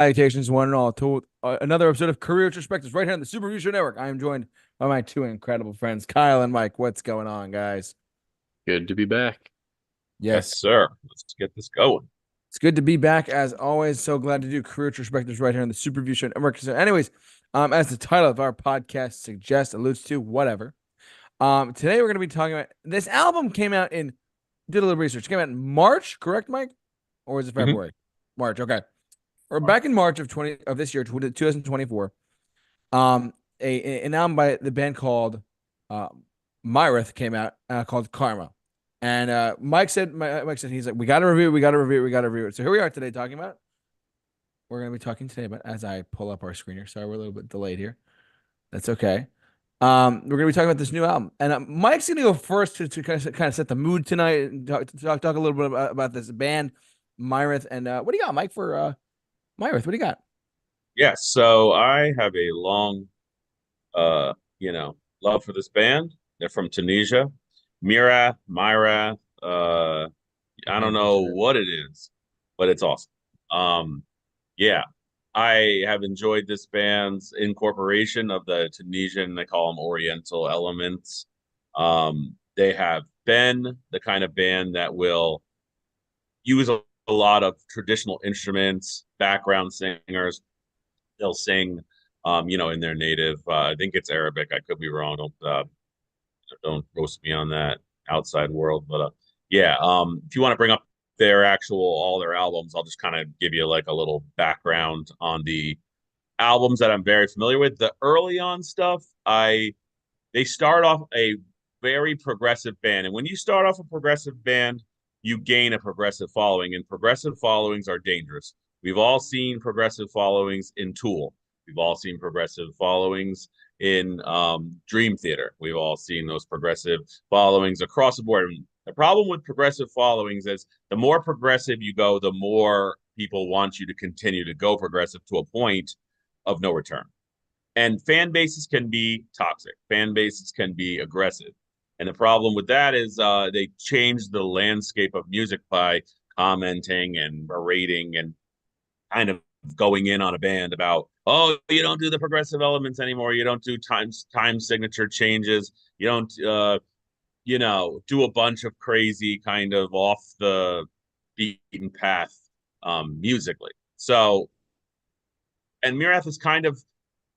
Salutations, one and all, to another episode of Career Retrospectives right here on the Super Review Show Network. I am joined by my two incredible friends, Kyle and Mike. What's going on, guys? Good to be back. Yes, Yes, sir. Let's get this going. it's good to be back as always. So glad to do Career Retrospectives right here on the Super Review Show Network. So, anyways, as the title of our podcast suggests, alludes to, whatever. Today we're going to be talking about this album came out in did a little research. Came out in March, correct, Mike? Or is it hmm February? March. Okay. Or back in March of 2024. An album by the band called uh, Myrath came out called Karma, and Mike said he's like we got to review it, we got to review it, we got to review it. So here we are today talking about. We're gonna be talking today about as I pull up our screen here. Sorry, we're a little bit delayed here. That's okay. We're gonna be talking about this new album, and Mike's gonna go first to kind of set the mood tonight and talk a little bit about this band, Myrath, and what do you got, Mike, for Myrath? What do you got? Yes, so I have a long uh, love for this band. They're from Tunisia. Myrath. The I don't band know picture. what it is, but it's awesome. Um, yeah. I have enjoyed this band's incorporation of the Tunisian, they call them Oriental elements. They have been the kind of band that will use a lot of traditional instruments, background singers. They'll sing, in their native. I think it's Arabic. I could be wrong. Don't roast me on that outside world. But yeah, if you want to bring up their all their albums, I'll just kind of give you like a little background on the albums that I'm very familiar with. The early on stuff, they start off a very progressive band. And when you start off a progressive band, you gain a progressive following, and progressive followings are dangerous. We've all seen progressive followings in Tool. We've all seen progressive followings in Dream Theater. We've all seen those progressive followings across the board. And the problem with progressive followings is the more progressive you go, the more people want you to continue to go progressive to a point of no return. And fan bases can be toxic. Fan bases can be aggressive. And the problem with that is they change the landscape of music by commenting and berating and kind of going in on a band about, oh, you don't do the progressive elements anymore. You don't do time signature changes. You don't, do a bunch of crazy kind of off the beaten path musically. So, and Myrath is kind of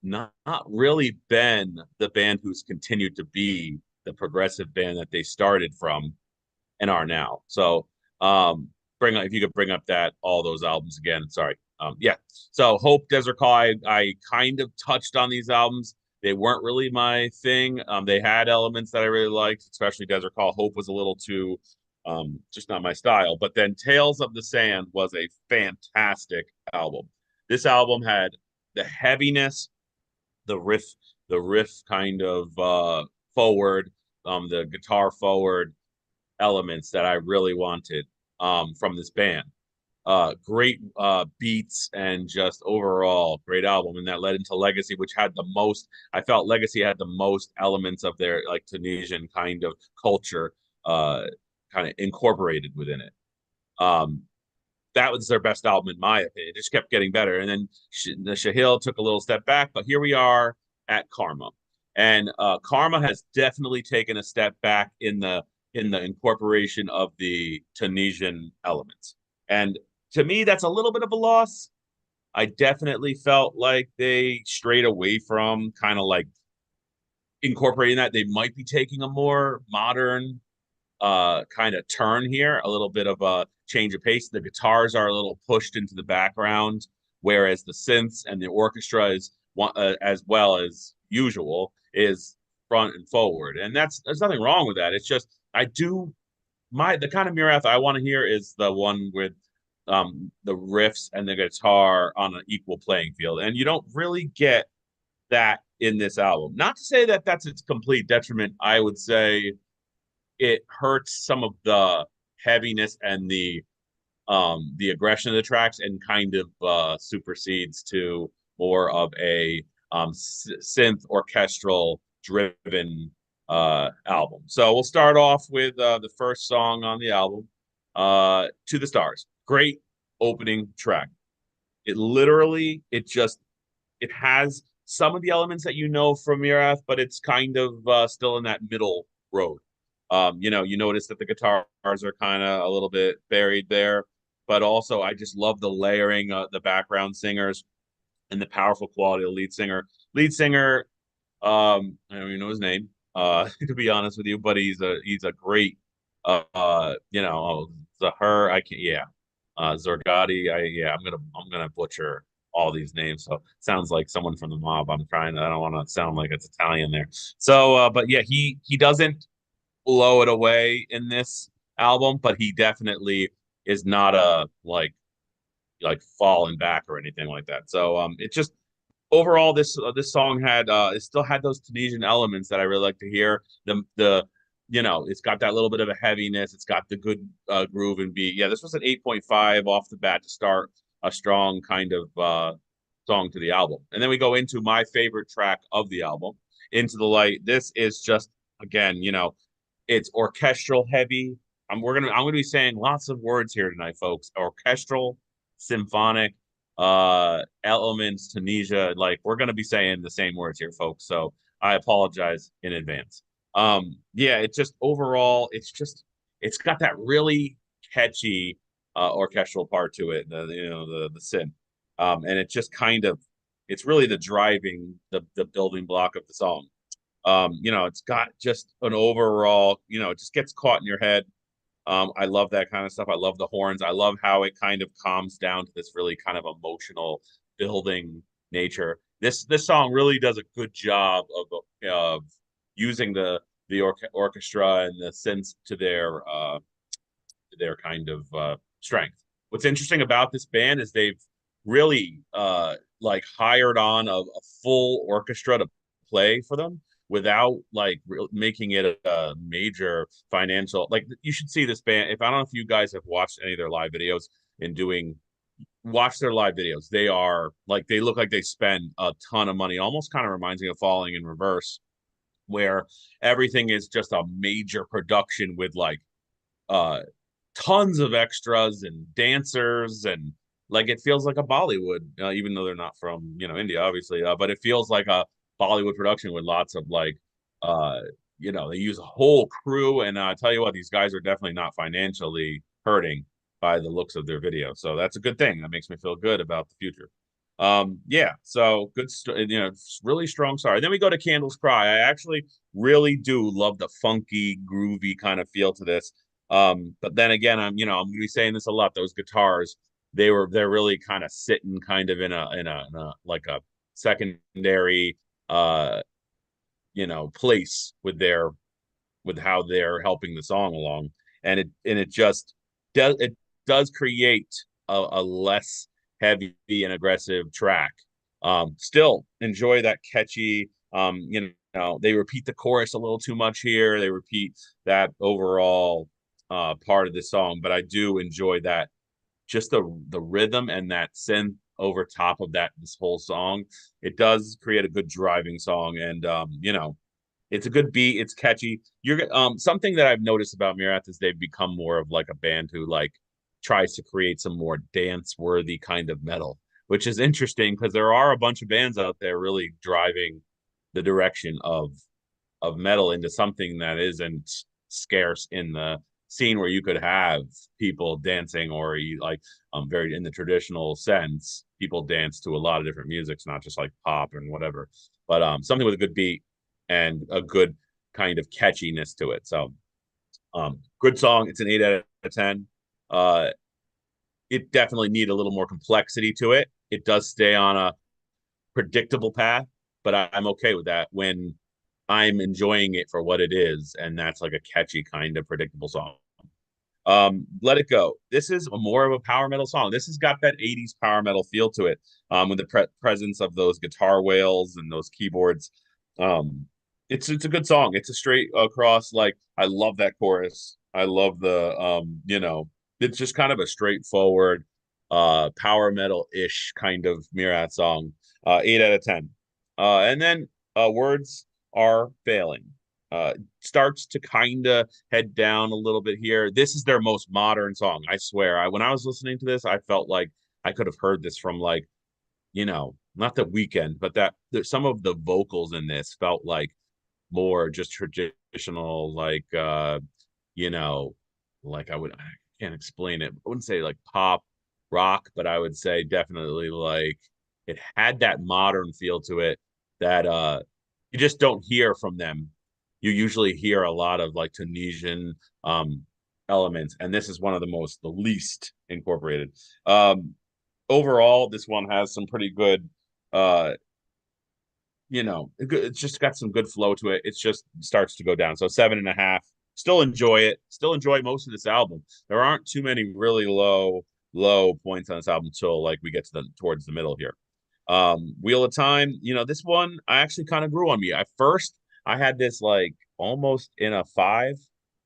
not really been the band who's continued to be the progressive band that they started from and are now. So bring up if you could bring up that all those albums again. Sorry. Yeah. So Hope, Desert Call, I kind of touched on these albums. They weren't really my thing. They had elements that I really liked, especially Desert Call. Hope was a little too just not my style. But then Tales of the Sand was a fantastic album. This album had the heaviness, the riff the riff kind of forward, the guitar forward elements that I really wanted from this band. Great beats and just overall great album, and that led into Legacy, which had the most. I felt Legacy had the most elements of their like Tunisian kind of culture, kind of incorporated within it. Um, that was their best album in my opinion. It just kept getting better, and then the Shahil took a little step back, but here we are at Karma, and Karma has definitely taken a step back in the incorporation of the Tunisian elements, and to me, that's a little bit of a loss. I definitely felt like they strayed away from kind of like incorporating that. They might be taking a more modern kind of turn here, a little bit of a change of pace. The guitars are a little pushed into the background, whereas the synths and the orchestra is as well as usual is front and forward. And there's nothing wrong with that. It's just I do the kind of Myrath I want to hear is the one with the riffs and the guitar on an equal playing field, and you don't really get that in this album. Not to say that that's its complete detriment. I would say it hurts some of the heaviness and the aggression of the tracks and kind of supersedes to more of a synth orchestral driven album. So we'll start off with the first song on the album, To the Stars. Great opening track. It literally, it has some of the elements that you know from Myrath, but it's kind of still in that middle road. You notice that the guitars are kind of a little bit buried there, but also I just love the layering, the background singers, and the powerful quality of the lead singer. Lead singer, I don't even know his name, to be honest with you, but he's a great, Zahir. I can't, yeah, Zorgati. I'm gonna butcher all these names. So sounds like someone from the mob. I'm trying. I don't want to sound like it's Italian there. So, but yeah, he doesn't blow it away in this album, but he definitely is not a like falling back or anything like that. So, it just overall this song had it still had those Tunisian elements that I really like to hear. It's got that little bit of a heaviness. It's got the good groove and beat. Yeah, this was an 8.5 off the bat to start a strong kind of song to the album. And then we go into my favorite track of the album, Into the Light. This is just again, it's orchestral heavy. I'm gonna be saying lots of words here tonight, folks. Orchestral, symphonic, elements, Tunisia. Like we're gonna be saying the same words here, folks. So I apologize in advance. Yeah, it just overall, it's got that really catchy orchestral part to it, the synth. And it just kind of it's really the driving the building block of the song. It's got just an overall, it just gets caught in your head. I love that kind of stuff. I love the horns. I love how it kind of calms down to this really kind of emotional building nature. This song really does a good job of using the orchestra and the synths to their kind of strength. What's interesting about this band is they've really like hired on a full orchestra to play for them without like making it a major financial. Like you should see this band. If I don't know if you guys have watched any of their live videos and doing watch their live videos. They are like they look like they spend a ton of money. Almost kind of reminds me of Falling in Reverse, where everything is just a major production with like uh tons of extras and dancers, and like it feels like a Bollywood, even though they're not from India, obviously. But it feels like a Bollywood production with lots of like, uh, they use a whole crew, and I tell you what, these guys are definitely not financially hurting by the looks of their video, so that's a good thing. That makes me feel good about the future. Yeah, so good, really strong. Sorry. Then we go to Candles Cry. I actually really do love the funky, groovy kind of feel to this. But then again, I'm gonna be saying this a lot. Those guitars, they're really kind of sitting kind of in a like a secondary place with how they're helping the song along. And it just does create a less heavy and aggressive track. Still enjoy that catchy, they repeat the chorus a little too much here. They repeat that overall part of the song, but I do enjoy that, just the rhythm and that synth over top of that this whole song. It does create a good driving song, and it's a good beat. It's catchy. You're something that I've noticed about Myrath is they've become more of like a band who like tries to create some more dance worthy kind of metal, which is interesting because there are a bunch of bands out there really driving the direction of metal into something that isn't scarce in the scene, where you could have people dancing, or you like very in the traditional sense, people dance to a lot of different musics, not just like pop and whatever, but something with a good beat and a good kind of catchiness to it. So good song. It's an 8 out of 10. uh it definitely need a little more complexity to it. It does stay on a predictable path, but I'm okay with that when I'm enjoying it for what it is, and that's like a catchy kind of predictable song. Let It Go. This is more of a power metal song. This has got that 80s power metal feel to it, with the presence of those guitar wails and those keyboards. Um, it's a good song. It's a straight across, like I love that chorus. I love it's just kind of a straightforward power metal-ish kind of Myrath song. 8 out of 10. And then words are failing. Starts to kind of head down a little bit here. This is their most modern song, I swear. When I was listening to this, I felt like I could have heard this from like, not the weekend, but that some of the vocals in this felt like more just traditional, like you know, I can't explain it. I wouldn't say like pop rock, but I would say definitely like it had that modern feel to it that you just don't hear from them. You usually hear a lot of like Tunisian elements, and this is one of the least incorporated. Overall, this one has some pretty good uh it's just got some good flow to it. It's just starts to go down. So 7.5. Still enjoy it. Still enjoy most of this album. There aren't too many really low points on this album until like we get to the towards the middle here. Wheel of Time, this one I actually kind of grew on me. At first, I had this like almost in a 5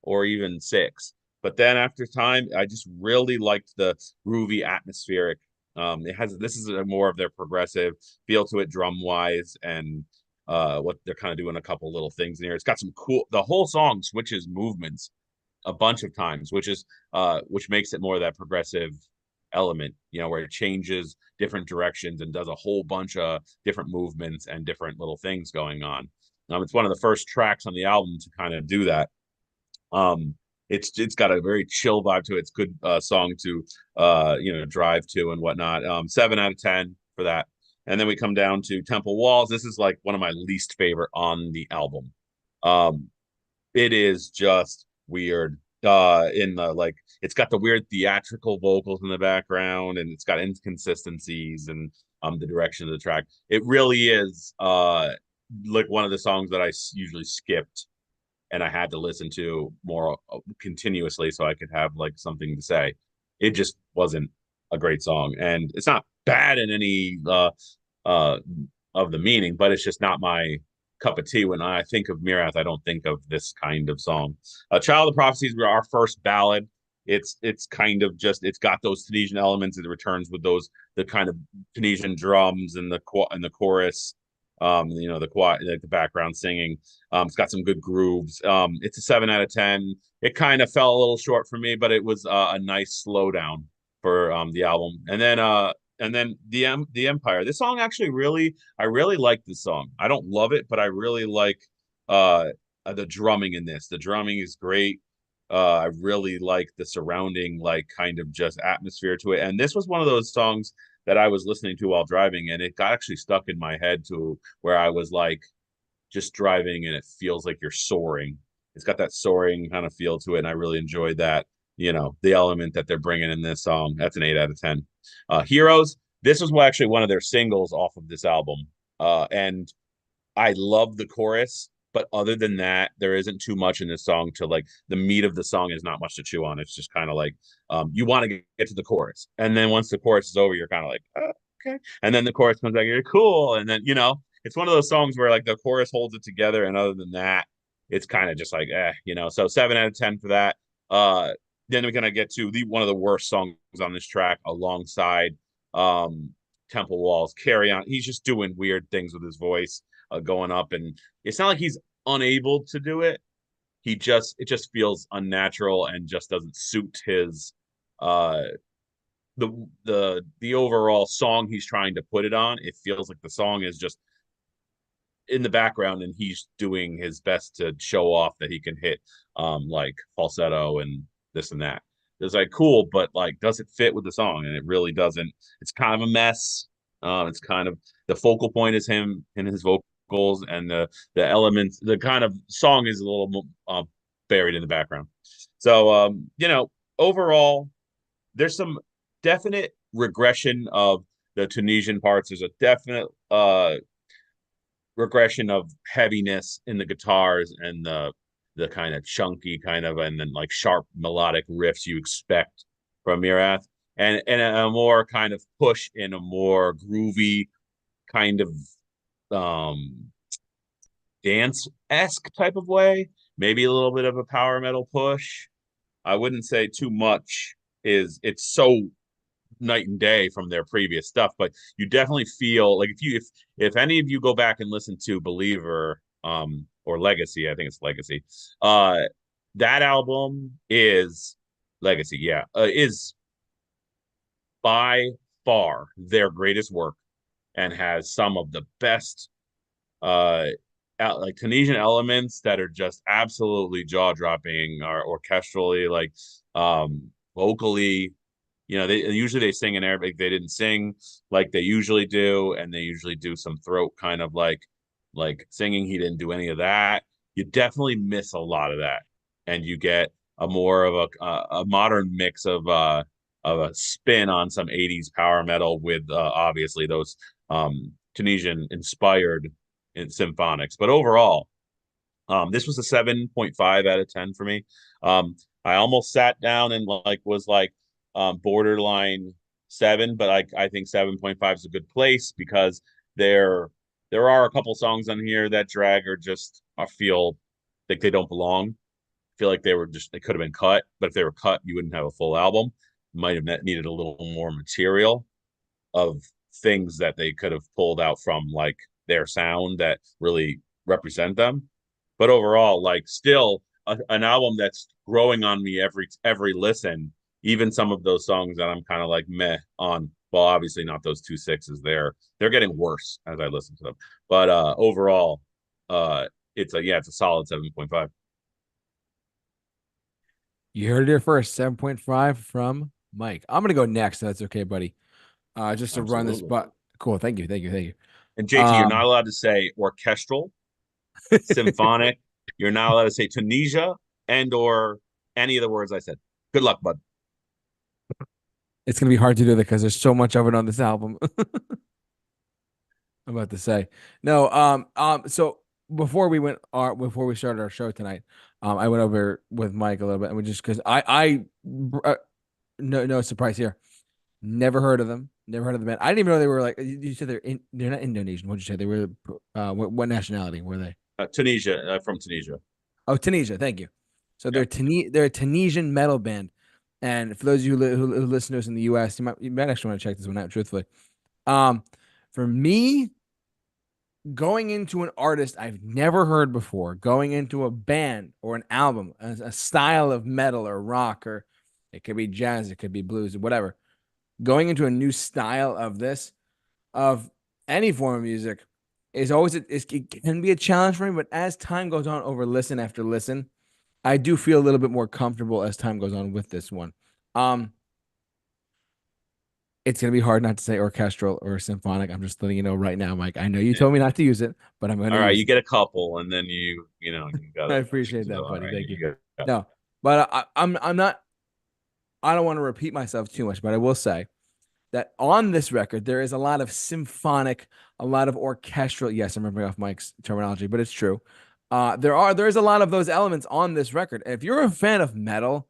or even 6. But then after time, I just really liked the groovy atmospheric. It has this is a more of their progressive feel to it drum wise, and what they're kind of doing a couple little things in here. It's got some cool the whole song switches movements a bunch of times, which makes it more of that progressive element, where it changes different directions and does a whole bunch of different movements and different little things going on. It's one of the first tracks on the album to kind of do that. Um, it's got a very chill vibe to it. It's a good song to drive to and whatnot. 7 out of 10 for that. And then we come down to Temple Walls. This is like one of my least favorite on the album. Um, it is just weird. In the like, it's got the weird theatrical vocals in the background, and it's got inconsistencies and the direction of the track. It really is like one of the songs that I usually skipped and I had to listen to more continuously so I could have like something to say. It just wasn't a great song, and it's not bad in any uh of the meaning, but it's just not my cup of tea. When I think of Myrath, I don't think of this kind of song. Child of Prophecies were our first ballad. It's kind of just it's got those Tunisian elements. It returns with those the kind of Tunisian drums and the chorus, the quiet like the background singing. It's got some good grooves. It's a 7 out of 10. It kind of fell a little short for me, but it was a nice slowdown for the album. And then the Empire. This song actually I really like this song. I don't love it, but I really like uh the drumming in this. The drumming is great. I really like the surrounding like kind of just atmosphere to it. And this was one of those songs that I was listening to while driving, and it got actually stuck in my head to where I was like just driving and it feels like you're soaring. It's got that soaring kind of feel to it, and I really enjoyed that. The element that they're bringing in this song. That's an 8 out of 10. Heroes. This was actually one of their singles off of this album, and I love the chorus. But other than that, there isn't too much in this song to like the meat of the song is not much to chew on. It's just kind of like you want to get to the chorus. And then once the chorus is over, you're kind of like, oh, okay. And then the chorus comes back, you're cool. And then, it's one of those songs where like the chorus holds it together. And other than that, it's kind of just like, So 7 out of 10 for that. Uh, then we're gonna get to the one of the worst songs on this track alongside um Temple Walls. Carry On. He's just doing weird things with his voice, going up, and it's not like he's unable to do it. It just feels unnatural and just doesn't suit his uh the overall song he's trying to put it on. It feels like the song is just in the background and he's doing his best to show off that he can hit like falsetto and this and that. It's like cool, but like does it fit with the song? And it really doesn't. It's kind of a mess. It's kind of the focal point is him and his vocals, and the elements. The kind of song is a little buried in the background. So overall, there's some definite regression of the Tunisian parts. There's a definite regression of heaviness in the guitars and the kind of chunky kind of and then like sharp melodic riffs you expect from Myrath, and a more kind of push in a more groovy kind of um dance-esque type of way, maybe a little bit of a power metal push. I wouldn't say too much. It's so night and day from their previous stuff, but you definitely feel like if any of you go back and listen to Believer or Legacy, I think it's Legacy, uh that album is Legacy, yeah, is by far their greatest work and has some of the best uh like Tunisian elements that are just absolutely jaw-dropping or orchestrally, like vocally. They usually they sing in Arabic. They didn't sing like they usually do, and they usually do some throat kind of like singing. He didn't do any of that. You definitely miss a lot of that, and you get a more of a modern mix of a spin on some 80s power metal with obviously those Tunisian inspired in symphonics. But overall, this was a 7.5 out of 10 for me. I almost sat down and like was like borderline 7, but I think 7.5 is a good place because there there are a couple songs on here that drag or just I feel like they don't belong. I feel like they could have been cut, but if they were cut, you wouldn't have a full album. Might have needed a little more material of things that they could have pulled out from like their sound that really represent them. But overall, like still an album that's growing on me every listen. Even some of those songs that I'm kind of like meh on. Well, obviously not those two sixes. They're getting worse as I listen to them. But overall, uh, it's a solid 7.5. You heard it here first. 7.5 from Mike. I'm gonna go next. If that's okay, buddy. Just to run this, Absolutely. but cool. Thank you. Thank you. Thank you. And JT, you're not Um, allowed to say orchestral, symphonic. You're not allowed to say Tunisia and or any of the words I said. Good luck, bud. it's gonna be hard to do that because there's so much of it on this album. I'm about to say no. So before we started our show tonight, I went over with Mike a little bit, and we just because no surprise here. Never heard of them. Never heard of the band. I didn't even know they were like you said they're not Indonesian. What'd you say? They were what nationality were they? Tunisia, from Tunisia. Oh, Tunisia. Thank you. So Yeah. They're a Tunisian metal band. And for those of you who listen to us in the US, you might actually want to check this one out, truthfully. Um, for me, going into an artist I've never heard before, going into a band or an album, a style of metal or rock, or it could be jazz, it could be blues, or whatever, going into a new style of this, of any form of music, is always it can be a challenge for me. But as time goes on, over listen after listen, I do feel a little bit more comfortable as time goes on with this one. Um, it's gonna be hard not to say orchestral or symphonic. I'm just letting you know right now, Mike. I know you Yeah. told me not to use it, but I'm gonna All right, use you it. get a couple, and then you I gotta. appreciate So, that, all buddy. right, Thank you. you go. No, but I'm not. I don't want to repeat myself too much, but I will say that on this record there is a lot of symphonic, a lot of orchestral. Yes, I'm remembering off Mike's terminology, but it's true. There is a lot of those elements on this record. If you're a fan of metal,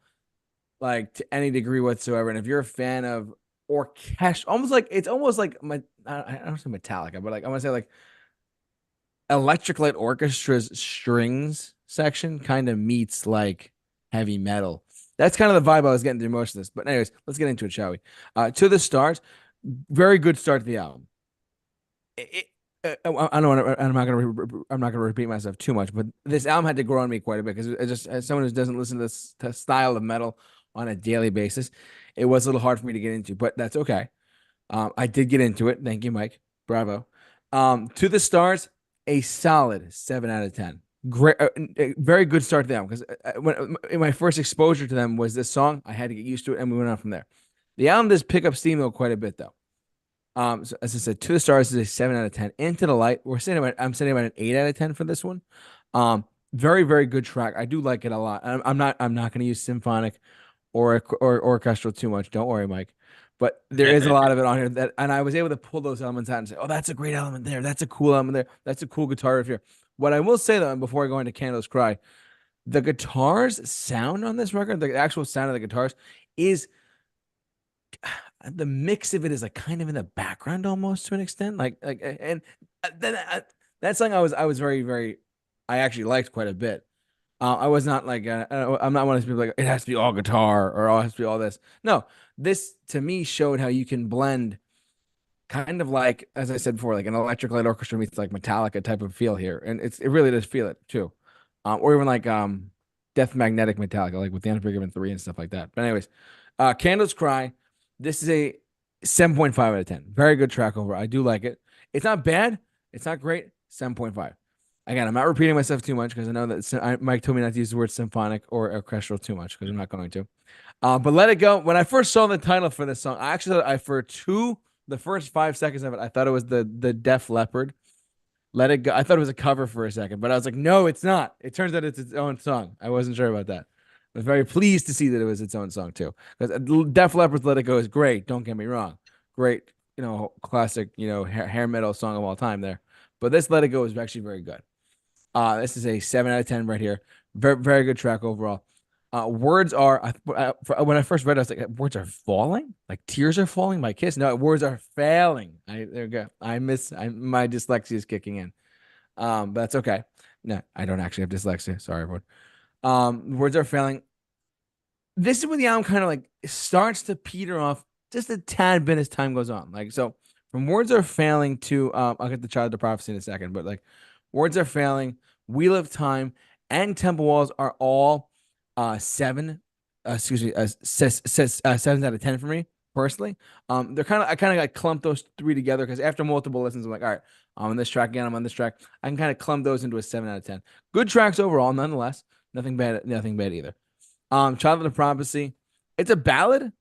like to any degree whatsoever. And if you're a fan of orchestra, almost like I don't say Metallica, but like I want to say like Electric Light Orchestra's strings section kind of meets like heavy metal. That's kind of the vibe I was getting through most of this. But anyways, let's get into it, shall we? To the start, very good start to the album. I don't want to. I'm not going to repeat myself too much, but this album had to grow on me quite a bit because just as someone who doesn't listen to this style of metal on a daily basis, it was a little hard for me to get into. But that's okay. I did get into it. Thank you, Mike. Bravo. To the stars, a solid 7 out of 10. Great, very good start to them because when in my first exposure to them was this song. I had to get used to it, and we went on from there. The album does pick up steam though quite a bit though. So as I said, to the stars is a 7 out of 10. Into the light, I'm sitting about an 8 out of 10 for this one. Very, very good track. I do like it a lot. I'm not going to use symphonic or orchestral too much. Don't worry, Mike. But there is a lot of it on here that, and I was able to pull those elements out and say, oh, that's a great element there. That's a cool element there. That's a cool guitar riff here. What I will say though, before I go into Candles Cry, the guitars sound on this record, the actual sound of the guitars is the mix of it is like kind of in the background almost to an extent. And then that song I was very, very, I actually liked quite a bit. I was not like I'm not one of those people like it has to be all guitar or it has to be all this. No, this to me showed how you can blend kind of like as I said before, like an electric light orchestra meets like Metallica type of feel here, and it really does feel it too, or even like Death Magnetic Metallica, like with the Unforgiven 3 and stuff like that. But anyways, Candles Cry. This is a 7.5 out of 10. Very good track overall. I do like it. It's not bad. It's not great. 7.5. Again, I'm not repeating myself too much because I know that Mike told me not to use the word symphonic or orchestral too much because I'm not going to. But Let It Go. When I first saw the title for this song, I actually, the first 5 seconds of it, I thought it was the Def Leppard Let It Go. I thought it was a cover for a second, but I was like, no, it's not. It turns out it's its own song. I wasn't sure about that. I was very pleased to see that it was its own song too. Because Def Leppard's Let It Go is great. Don't get me wrong. Great, classic, hair metal song of all time there. But this Let It Go is actually very good. This is a 7 out of 10 right here. Very, very good track overall. Words are when I first read it, I was like, words are falling, like tears are falling. My kiss, no, words are failing. There we go. My dyslexia is kicking in. But that's okay. No, I don't actually have dyslexia. Sorry, everyone. Words are failing. This is when the album kind of like starts to peter off just a tad bit as time goes on. Like so, from words are failing to I'll get the Child of Prophecy in a second, but like words are failing, Wheel of Time, and Temple Walls are all seven. Excuse me, sevens out of 10 for me personally. I kind of like clump those three together because after multiple listens, I'm like, all right, I'm on this track again. I'm on this track. I can kind of clump those into a 7 out of 10. Good tracks overall, nonetheless. Nothing bad either. Child of the Prophecy. It's a ballad,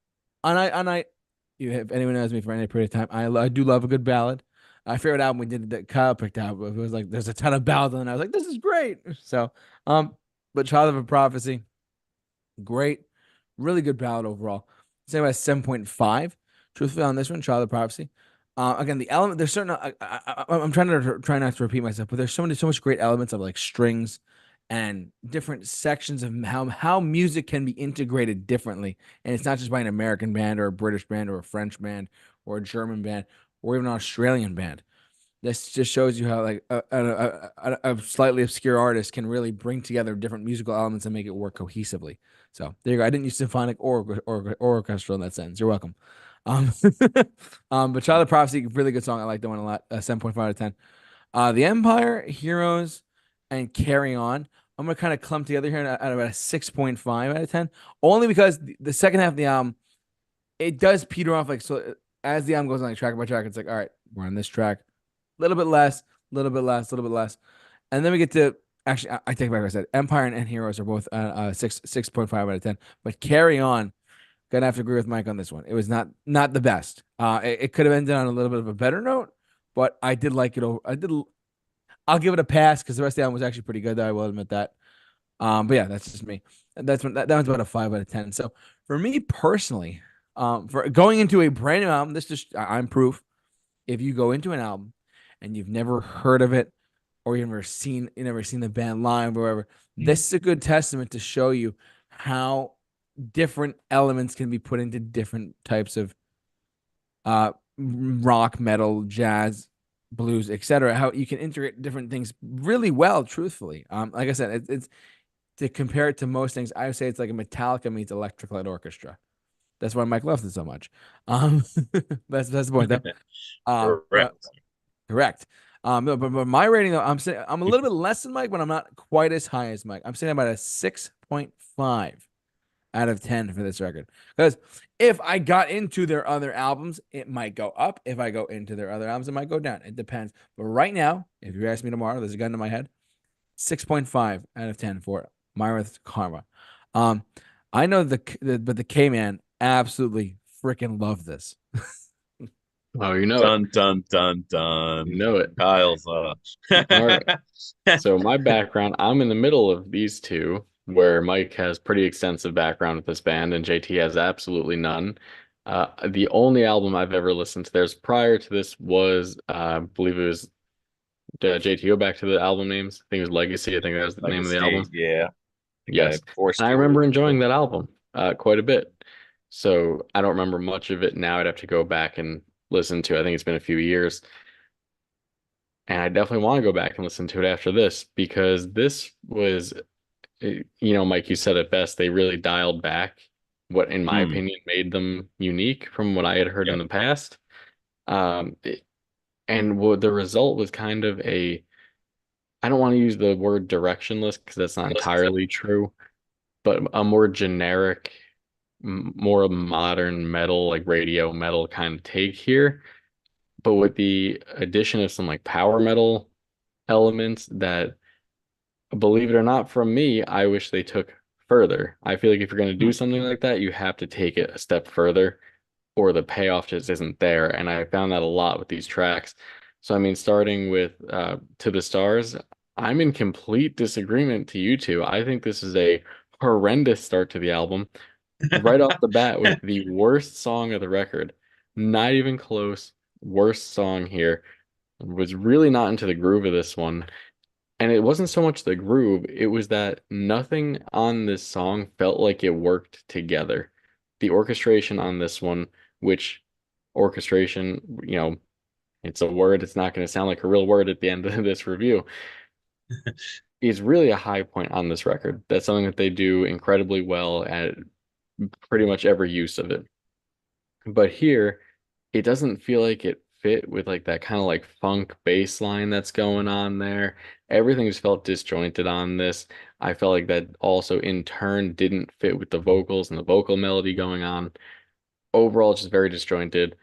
if anyone knows me for any period of time, I do love a good ballad. My favorite album we did that Kyle picked out, it was like there's a ton of ballads, and I was like, this is great. So, but Child of a Prophecy, great, really good ballad overall. Same as 7.5. Truthfully, on this one, Child of Prophecy. Again, the element there's certain. I'm try not to repeat myself, but there's so much great elements of like strings and different sections of how music can be integrated differently, and it's not just by an American band or a British band or a French band or a German band or even an Australian band. This just shows you how like a slightly obscure artist can really bring together different musical elements and make it work cohesively. So there you go. I didn't use symphonic or orchestral in that sentence. You're welcome. Um, but Child of Prophecy, really good song. I like that one a lot. 7.5 out of 10. The Empire, Heroes, and Carry On. I'm gonna kind of clump together here at about a 6.5 out of 10. Only because the second half of the album, it does peter off like so as the album goes on like track by track, it's like, all right, we're on this track little bit less, little bit less, little bit less, and then we get to actually I take back what I said. Empire and Heroes are both 6.5 out of 10, but Carry On. Gonna have to agree with Mike on this one. It was not the best. It could have ended on a little bit of a better note, but I did like it. I did. I'll give it a pass because the rest of the album was actually pretty good. Though I will admit that. But yeah, that's just me. That one's about a 5 out of 10. So for me personally, for going into a brand new album, this just I'm proof. If you go into an album and you've never heard of it or you never seen the band live or whatever, this is a good testament to show you how different elements can be put into different types of rock, metal, jazz, blues, etc. How you can integrate different things really well, truthfully. Like I said, it's to compare it to most things, I would say it's like a Metallica meets electric light orchestra. That's why Mike loves it so much. Um, that's the point though. But Correct. correct. But my rating though, I'm a little bit less than Mike, but I'm not quite as high as Mike. I'm saying about a 6.5 out of 10 for this record. Because if I got into their other albums, it might go up. If I go into their other albums, it might go down. It depends. But right now, if you ask me tomorrow, there's a gun to my head. 6.5 out of 10 for Myrath Karma. Um, I know but the K Man absolutely freaking loved this. Oh, you know it. Dun dun dun You dun. know it. Kyle's All right. So my background, I'm in the middle of these two, where Mike has pretty extensive background with this band and JT has absolutely none. The only album I've ever listened to theirs prior to this was, I believe it was JT. Go back to the album names. I think it was Legacy. I think that was the name of the album. Legacy, yeah. The guy Yes. forced And I you remember to enjoying that album quite a bit. So I don't remember much of it now. I'd have to go back and listen to. I think it's been a few years. And I definitely want to go back and listen to it after this because this was, Mike, you said it best. They really dialed back what, in my Hmm. opinion, made them unique from what I had heard in Yep. the past. Um, it- and what the result was kind of I don't want to use the word directionless because that's not entirely true, but a more generic. more modern metal, like radio metal kind of take here, but with the addition of some like power metal elements that, believe it or not, from me, I wish they took further. I feel like if you're going to do Hmm. something like that, you have to take it a step further, or the payoff just isn't there. And I found that a lot with these tracks. So, I mean, starting with To the Stars, I'm in complete disagreement to you two. I think this is a horrendous start to the album, right off the bat with the worst song of the record. Not even close. Worst song here. Was really not into the groove of this one. And it wasn't so much the groove, it was that nothing on this song felt like it worked together. The orchestration on this one, which orchestration, it's a word, it's not going to sound like a real word at the end of this review, is really a high point on this record. That's something that they do incredibly well at pretty much every use of it. But here, it doesn't feel like it fit with like that kind of like funk bass line that's going on there. Everything just felt disjointed on this. I felt like that also in turn didn't fit with the vocals and the vocal melody going on. Overall, just very disjointed.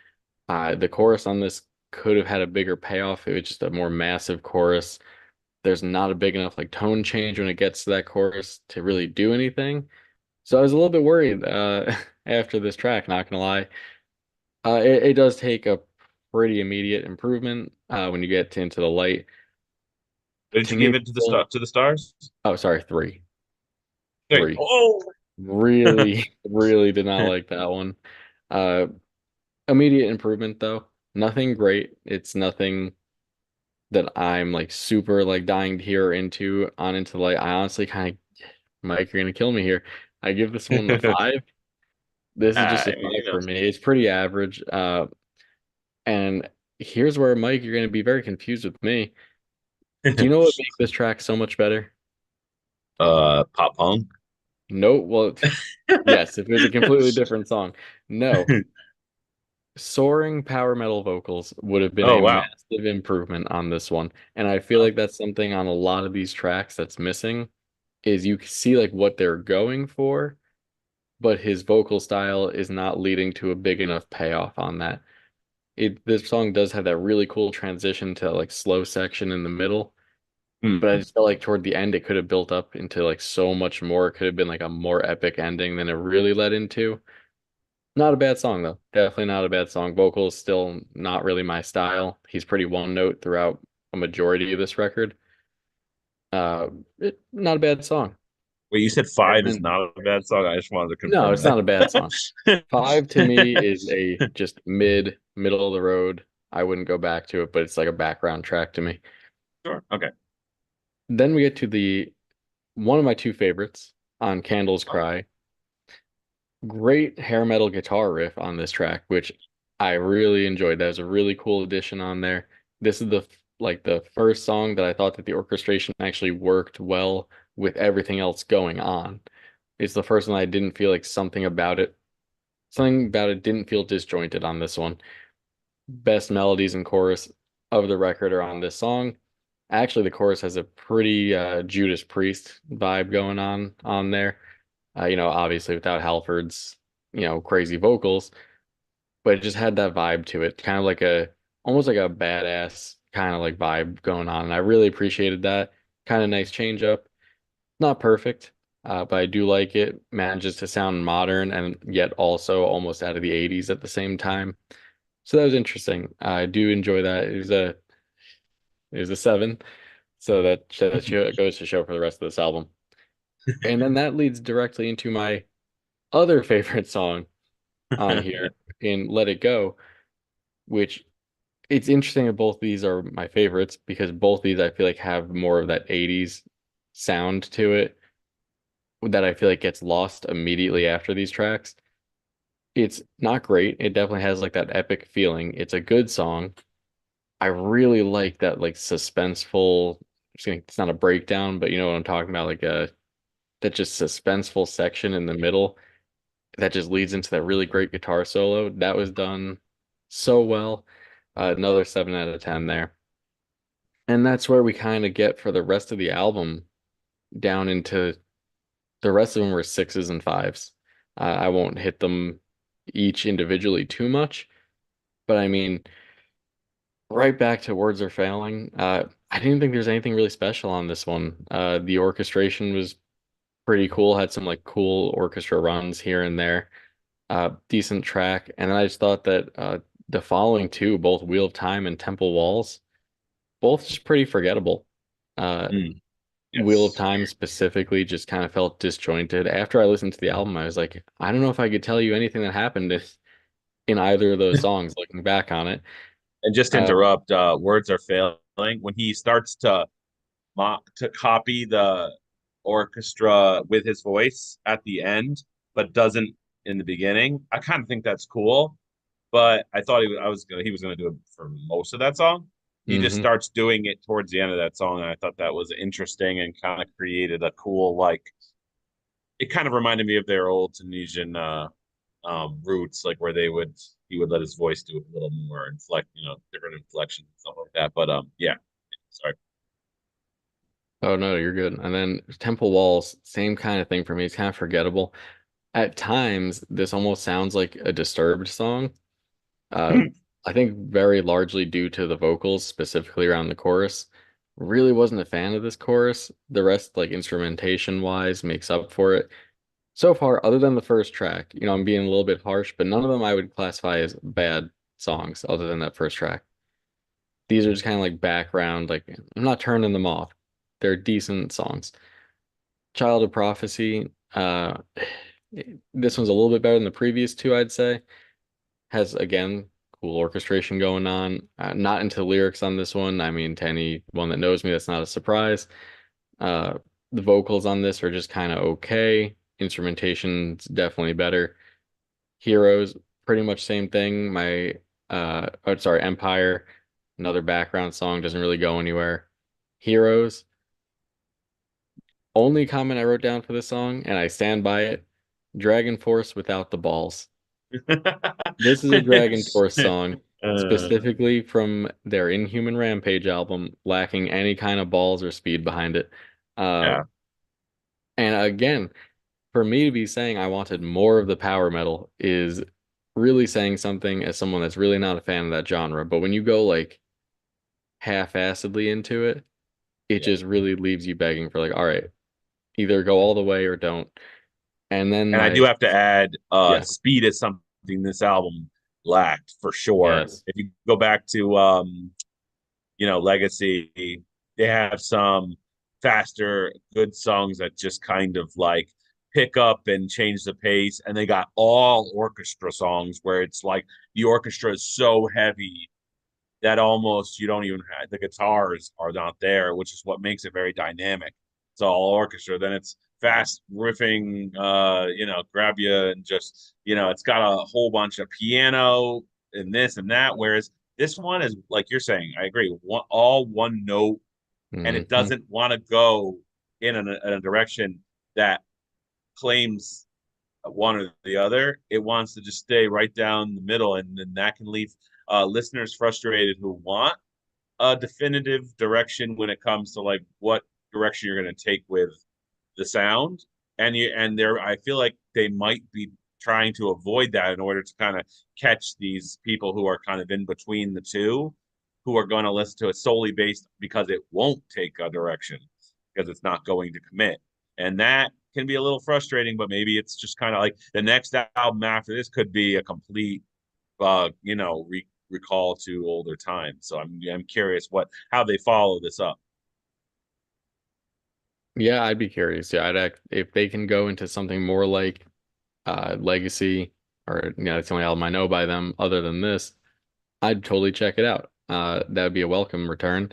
The chorus on this could have had a bigger payoff. It was just a more massive chorus. There's not a big enough like tone change when it gets to that chorus to really do anything. So I was a little bit worried after this track, not gonna lie. It does take a pretty immediate improvement when you get to Into the Light. Did To you me, give it's it still, to the stars? oh, sorry, three. Three. Three. Oh. Really, really did not like that one. Uh, Immediate improvement though. Nothing great. It's nothing that I'm like super like dying to hear or into on Into the Light. I honestly kind of, Mike, you're gonna kill me here. I give this one a five. This is just a I mean, five for me. It's pretty average. And here's where, Mike, you're gonna be very confused with me. Do you know what makes this track so much better? pop punk. No, well, yes, if it was a completely different song. No, soaring power metal vocals would have been Oh a wow. massive improvement on this one. And I feel Oh. like that's something on a lot of these tracks that's missing is you see like what they're going for, but his vocal style is not leading to a big enough payoff on that. This song does have that really cool transition to like slow section in the middle, but I Hmm. just felt like toward the end it could have built up into like so much more. It could have been like a more epic ending than it really led into. Not a bad song though. Definitely not a bad song. Vocals still not really my style. He's pretty one note throughout a majority of this record. Uh, Not a bad song. Wait, you said And five is then not a bad song. I just wanted to no, confirm it's not a bad song. that. Five to me is a just middle of the road. I wouldn't go back to it, but it's like a background track to me. Sure. Okay. Then we get to the one of my two favorites on Candles Oh. Cry. Great hair metal guitar riff on this track, which I really enjoyed. That was a really cool addition on there. This is the first song that I thought that the orchestration actually worked well with everything else going on. It's the first one I didn't feel like something about it didn't feel disjointed on this one. Best melodies and chorus of the record are on this song. Actually, the chorus has a pretty Judas Priest vibe going on there. Obviously without Halford's, crazy vocals, but it just had that vibe to it, kind of like almost like a badass kind of like vibe going on. And I really appreciated that. Kind of nice change up. Not perfect, but I do like it. Manages to sound modern and yet also almost out of the 80s at the same time. So that was interesting. I do enjoy that. It was a seven. So that goes to show for the rest of this album. And then that leads directly into my other favorite song on here in Let It Go, which it's interesting that both these are my favorites because both these I feel like have more of that 80s sound to it that I feel like gets lost immediately after these tracks. It's not great. It definitely has like that epic feeling. It's a good song. I really like that like suspenseful, it's not a breakdown, but you know what I'm talking about, like that just suspenseful section in the middle that just leads into that really great guitar solo. That was done so well. Another 7 out of 10 there. And that's where we kind of get for the rest of the album down into the rest of them were sixes and fives. I won't hit them each individually too much, but I mean, right back to Words Are Failing. I didn't think there's anything really special on this one. The orchestration was pretty cool, had some like cool orchestra runs here and there. Decent track. And then I just thought that the following two, both Wheel of Time and Temple Walls, both just pretty forgettable. Uh, Mm, Wheel of yes. Time specifically just kind of felt disjointed. After I listened to the album, I was like, I don't know if I could tell you anything that happened in either of those songs, looking back on it. And just to Uh, interrupt, Words Are Failing, when he starts to copy the orchestra with his voice at the end, but doesn't in the beginning. I kind of think that's cool, but I thought he was gonna do it for most of that song. He just mhm. starts doing it towards the end of that song, and I thought that was interesting and kind of created a cool like. It kind of reminded me of their old Tunisian roots, like where he would let his voice do a little more inflect, different inflections and stuff like that. But yeah, sorry. Oh no, you're good. And then Temple Walls, same kind of thing for me. It's kind of forgettable. At times, this almost sounds like a Disturbed song. Uh, I think very largely due to the vocals, specifically around the chorus. Really wasn't a fan of this chorus. The rest, like instrumentation wise, makes up for it. So far, other than the first track, I'm being a little bit harsh, but none of them I would classify as bad songs other than that first track. These are just kind of like background, like I'm not turning them off. They're decent songs. Child of Prophecy, this one's a little bit better than the previous two, I'd say. Has again cool orchestration going on. Not into lyrics on this one. I mean, to anyone that knows me, that's not a surprise. Uh, the vocals on this are just kind of okay. Instrumentation's definitely better. Heroes, pretty much same thing. Oh, sorry, Empire, another background song, doesn't really go anywhere. Heroes, only comment I wrote down for this song, and I stand by it. Dragon Force without the balls. This is a Dragon Force song, uh, specifically from their Inhuman Rampage album, lacking any kind of balls or speed behind it. Uh, yeah, and again, for me to be saying I wanted more of the power metal is really saying something as someone that's really not a fan of that genre. But when you go like half-assedly into it, it yeah. just really leaves you begging for like, all right, either go all the way or don't. And then And I do my, have to add, yeah, speed is something this album lacked for sure. yes. If you go back to Legacy, they have some faster, good songs that just kind of like pick up and change the pace. And they got all orchestra songs where it's like the orchestra is so heavy that almost you don't even have the guitars are not there, which is what makes it very dynamic. It's all orchestra. Then it's fast riffing, grab you and just, it's got a whole bunch of piano and this and that. Whereas this one is like you're saying, I agree, all one note, and it Hmm. doesn't want to go in a direction that claims one or the other. It wants to just stay right down the middle, and then that can leave listeners frustrated who want a definitive direction when it comes to like what direction you're going to take with the sound. And there, I feel like they might be trying to avoid that in order to kind of catch these people who are kind of in between the two, who are going to listen to it solely based because it won't take a direction because it's not going to commit. And that can be a little frustrating, but maybe it's just kind of like the next album after this could be a complete recall to older times. So I'm curious how they follow this up. Yeah, I'd be curious. Yeah, I'd act if they can go into something more like Legacy, or that's the only album I know by them other than this, I'd totally check it out. That would be a welcome return.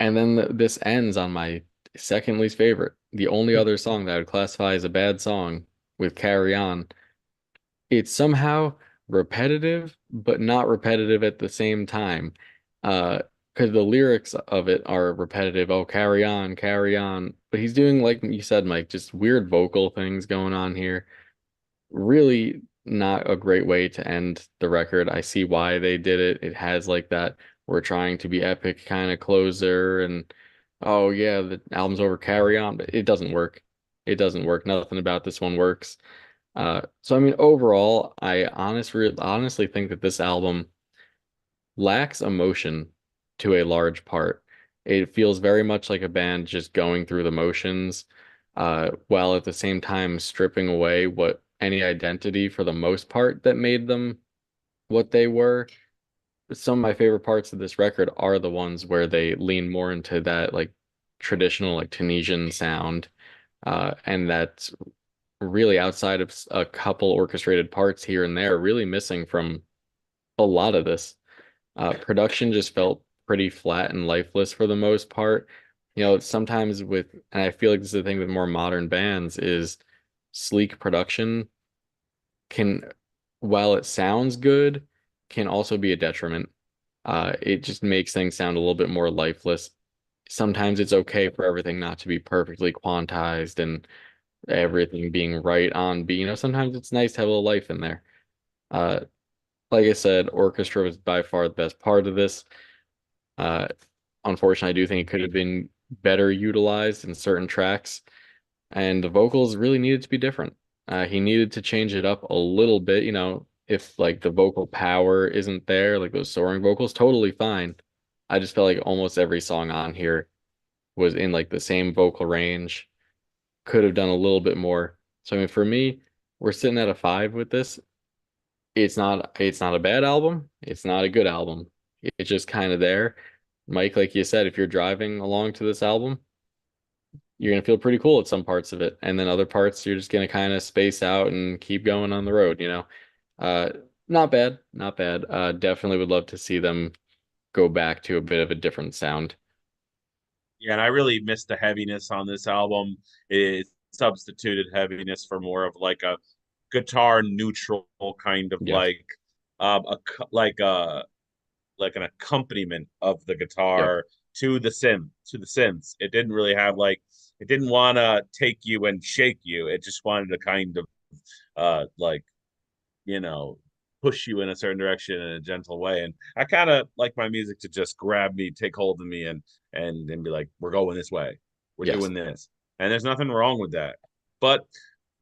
And then this ends on my second least favorite. The only other song that I would classify as a bad song with Carry On. It's somehow repetitive, but not repetitive at the same time. Because the lyrics of it are repetitive. Oh, carry on, carry on. But he's doing, like you said, Mike, just weird vocal things going on here. Really not a great way to end the record. I see why they did it. It has like that we're trying to be epic kind of closer and oh yeah, the album's over, carry on, but it doesn't work. It doesn't work. Nothing about this one works. So I mean, overall, I honestly think that this album lacks emotion to a large part. It feels very much like a band just going through the motions, while at the same time stripping away what any identity for the most part that made them what they were. Some of my favorite parts of this record are the ones where they lean more into that like traditional like Tunisian sound, and that's really outside of a couple orchestrated parts here and there, really missing from a lot of this. Production just felt pretty flat and lifeless for the most part. Sometimes and I feel like this is the thing with more modern bands, is sleek production can, while it sounds good, can also be a detriment. It just makes things sound a little bit more lifeless. Sometimes it's okay for everything not to be perfectly quantized and everything being right on beat. Sometimes it's nice to have a little life in there. Uh, like I said, orchestra was by far the best part of this. Uh, Unfortunately, I do think it could have been better utilized in certain tracks, and the vocals really needed to be different. He needed to change it up a little bit. If like the vocal power isn't there, like those soaring vocals, totally fine. I just felt like almost every song on here was in like the same vocal range. Could have done a little bit more. So I mean, for me, we're sitting at a 5 with this. It's not a bad album. It's not a good album. It's just kind of there. Mike, like you said, if you're driving along to this album, you're gonna feel pretty cool at some parts of it, and then other parts you're just gonna kind of space out and keep going on the road. Uh, Not bad, not bad. Definitely would love to see them go back to a bit of a different sound. Yeah, and I really missed the heaviness on this album. It substituted heaviness for more of like a guitar neutral kind of Yeah. like an accompaniment of the Yep. guitar to the synths. It didn't really have like it didn't want to take you and shake you. It just wanted to kind of like you know push you in a certain direction in a gentle way. And I kind of like my music to just grab me, take hold of me, and be like, we're going this way, we're Yes. doing this, and there's nothing wrong with that. But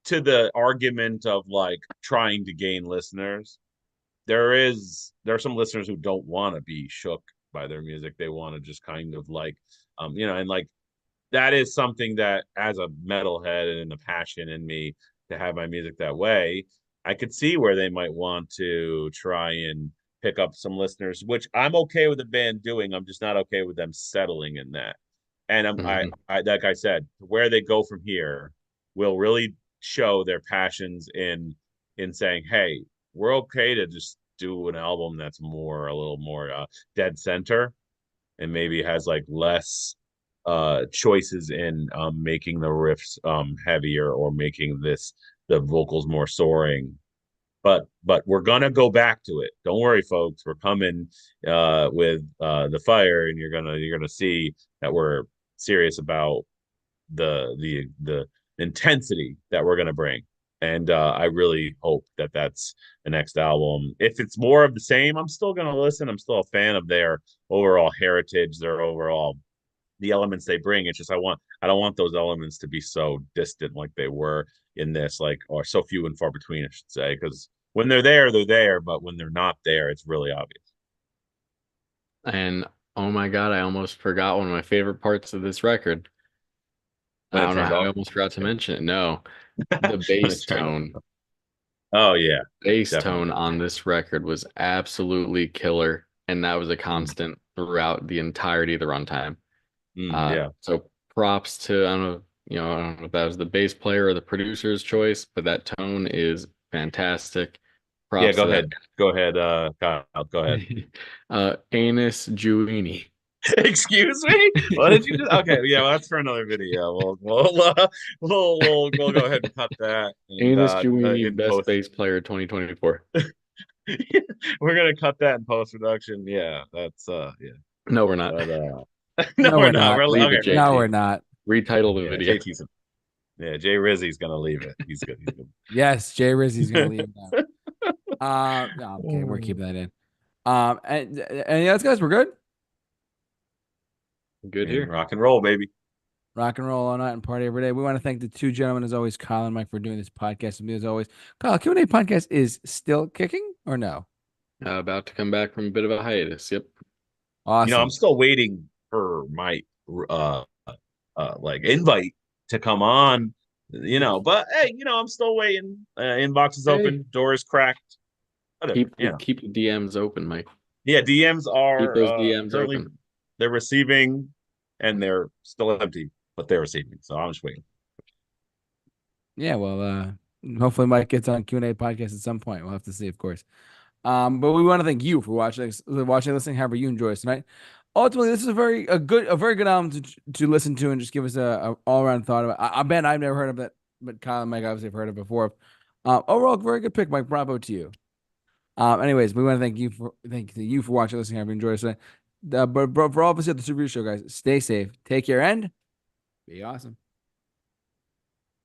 to the argument of like trying to gain listeners, there are some listeners who don't want to be shook by their music. They want to just kind of like and like that is something that as a metalhead and a passion in me to have my music that way, I could see where they might want to try and pick up some listeners, which I'm okay with the band doing. I'm just not okay with them settling in that. And Hmm. I like I said, where they go from here will really show their passions in saying, hey, we're okay to just do an album that's more a little more dead center and maybe has like less choices in making the riffs heavier or making the vocals more soaring. But we're gonna go back to it. Don't worry, folks. We're coming with the fire, and you're gonna see that we're serious about the intensity that we're gonna bring. And I really hope that that's the next album. If it's more of the same, I'm still gonna listen. I'm still a fan of their overall heritage, their overall the elements they bring. It's just I don't want those elements to be so distant like they were in this, like or so few and far between, I should say, because when they're there, but when they're not there, it's really obvious. And oh my God, I almost forgot one of my favorite parts of this record. When I it don't know turned how I off. almost forgot to mention it. No, the When it bass turned off. tone. Oh yeah, Bass tone definitely. on this record was absolutely killer, and that was a Mm, constant throughout the entirety of the runtime. yeah. So props to, I don't know if that was the bass player or the producer's choice, but that tone is fantastic. Yeah, Props go to that ahead. Go ahead, Kyle. Go ahead. guy. Anus Giuini. Excuse me? What did you just okay, yeah, well, that's for another video. We'll go ahead and cut that and Anus Giuini, in best post. bass player 2024. We're gonna cut that in post production. Yeah, that's yeah. No, we're not. But no, No, we're we're not. not. We're Leave okay. it, We're No, JT. we're not. Retitle the yeah. video. JT's yeah. Jay Rizzy's gonna leave it. He's good. He's Yes, Jay Rizzy's gonna leave now. good. No, okay, we're keeping that in. And yeah, guys, we're good. Good And here. rock and roll, baby. rock and roll all night and party every day. We want to thank the two gentlemen, as always, Kyle and Mike, for doing this podcast with me, as always. Kyle, Q&A podcast is still kicking or no? About to come back from a bit of a hiatus. Yep. Awesome. I'm still waiting for my like invite to come on. But hey, I'm still waiting. Inbox is open, door is cracked. Whatever. Keep the DMs open, Mike. Yeah, DMs Keep are those DMs currently open. they're receiving and they're still empty, but they're receiving. So I'm just waiting. Yeah, well, hopefully Mike gets on Q&A podcast at some point. We'll have to see, of course. But we want to thank you for watching, listening, however you enjoy us tonight. Ultimately, this is a very good album to listen to and just give us a all around thought about. A band I've never heard of, but Kyle and Mike obviously have heard of before. Overall, very good pick, Mike. Bravo to you. Anyways, we want to thank you for watching, listening, however you enjoy us tonight. But for all of us at the Super Review Show, guys, stay safe, take care, and be awesome.